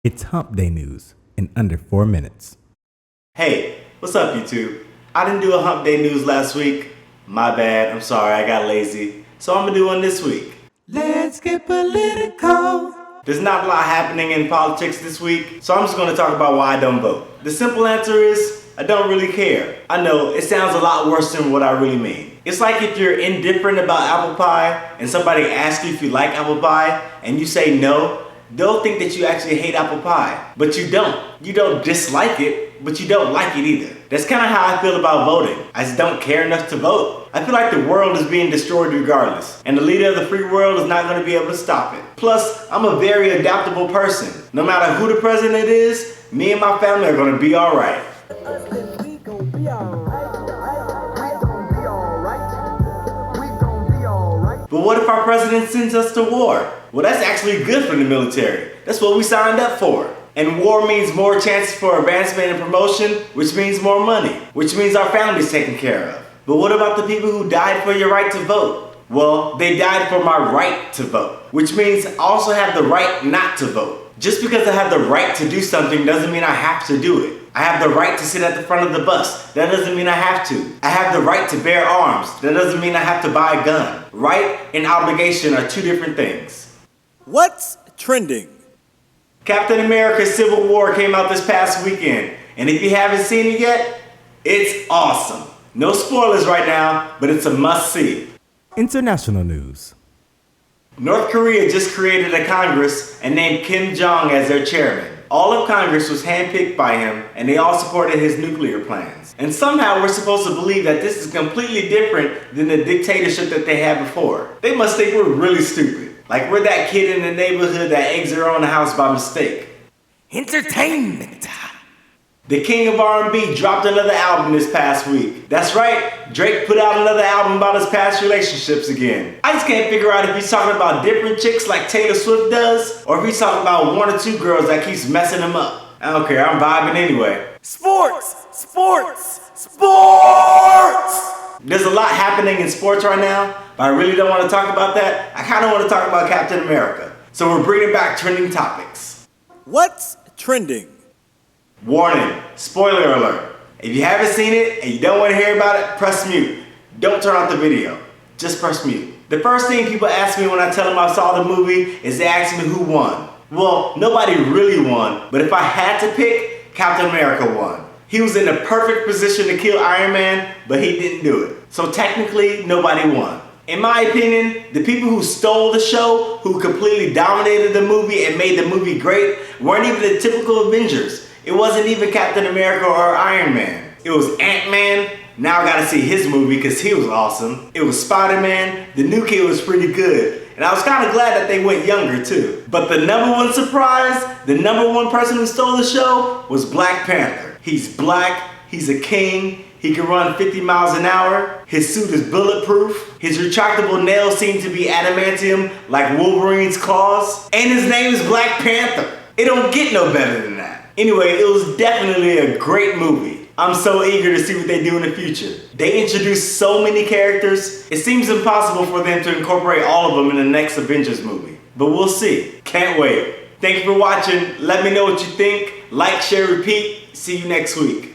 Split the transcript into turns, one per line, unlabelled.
It's Hump Day news in under 4 minutes.
Hey, what's up YouTube? I didn't do a Hump Day news last week. My bad, I'm sorry, I got lazy. So I'm gonna do one this week.
Let's get political.
There's not a lot happening in politics this week, so I'm just gonna talk about why I don't vote. The simple answer is, I don't really care. I know, it sounds a lot worse than what I really mean. It's like if you're indifferent about apple pie and somebody asks you if you like apple pie and you say no, they'll think that you actually hate apple pie, but you don't. You don't dislike it, but you don't like it either. That's kind of how I feel about voting. I just don't care enough to vote. I feel like the world is being destroyed regardless, and the leader of the free world is not going to be able to stop it. Plus, I'm a very adaptable person. No matter who the president is, me and my family are going to be all right. But what if our president sends us to war? Well, that's actually good for the military. That's what we signed up for. And war means more chances for advancement and promotion, which means more money, which means our family's taken care of. But what about the people who died for your right to vote? Well, they died for my right to vote, which means I also have the right not to vote. Just because I have the right to do something doesn't mean I have to do it. I have the right to sit at the front of the bus. That doesn't mean I have to. I have the right to bear arms. That doesn't mean I have to buy a gun. Right and obligation are two different things.
What's trending?
Captain America Civil War came out this past weekend, and if you haven't seen it yet, it's awesome. No spoilers right now, but it's a must-see.
International news.
North Korea just created a Congress and named Kim Jong as their chairman. All of Congress was handpicked by him, and they all supported his nuclear plans. And somehow we're supposed to believe that this is completely different than the dictatorship that they had before. They must think we're really stupid. Like we're that kid in the neighborhood that eggs their own house by mistake.
Entertainment.
The king of R&B dropped another album this past week. That's right, Drake put out another album about his past relationships again. I just can't figure out if he's talking about different chicks like Taylor Swift does, or if he's talking about one or two girls that keeps messing him up. I don't care, I'm vibing anyway.
Sports.
There's a lot happening in sports right now, but I really don't want to talk about that. I kind of want to talk about Captain America. So we're bringing back trending topics.
What's trending?
Warning, spoiler alert. If you haven't seen it and you don't want to hear about it, press mute. Don't turn off the video. Just press mute. The first thing people ask me when I tell them I saw the movie is they ask me who won. Well, nobody really won, but if I had to pick, Captain America won. He was in the perfect position to kill Iron Man, but he didn't do it. So technically, nobody won. In my opinion, the people who stole the show, who completely dominated the movie and made the movie great, weren't even the typical Avengers. It wasn't even Captain America or Iron Man. It was Ant-Man. Now I gotta see his movie because he was awesome. It was Spider-Man. The new kid was pretty good. And I was kind of glad that they went younger too. But the number one surprise, the number one person who stole the show was Black Panther. He's black, he's a king, he can run 50 miles an hour, his suit is bulletproof, his retractable nails seem to be adamantium like Wolverine's claws, and his name is Black Panther. It don't get no better than that. Anyway, it was definitely a great movie. I'm so eager to see what they do in the future. They introduced so many characters, it seems impossible for them to incorporate all of them in the next Avengers movie. But we'll see. Can't wait. Thank you for watching. Let me know what you think. Like, share, repeat. See you next week.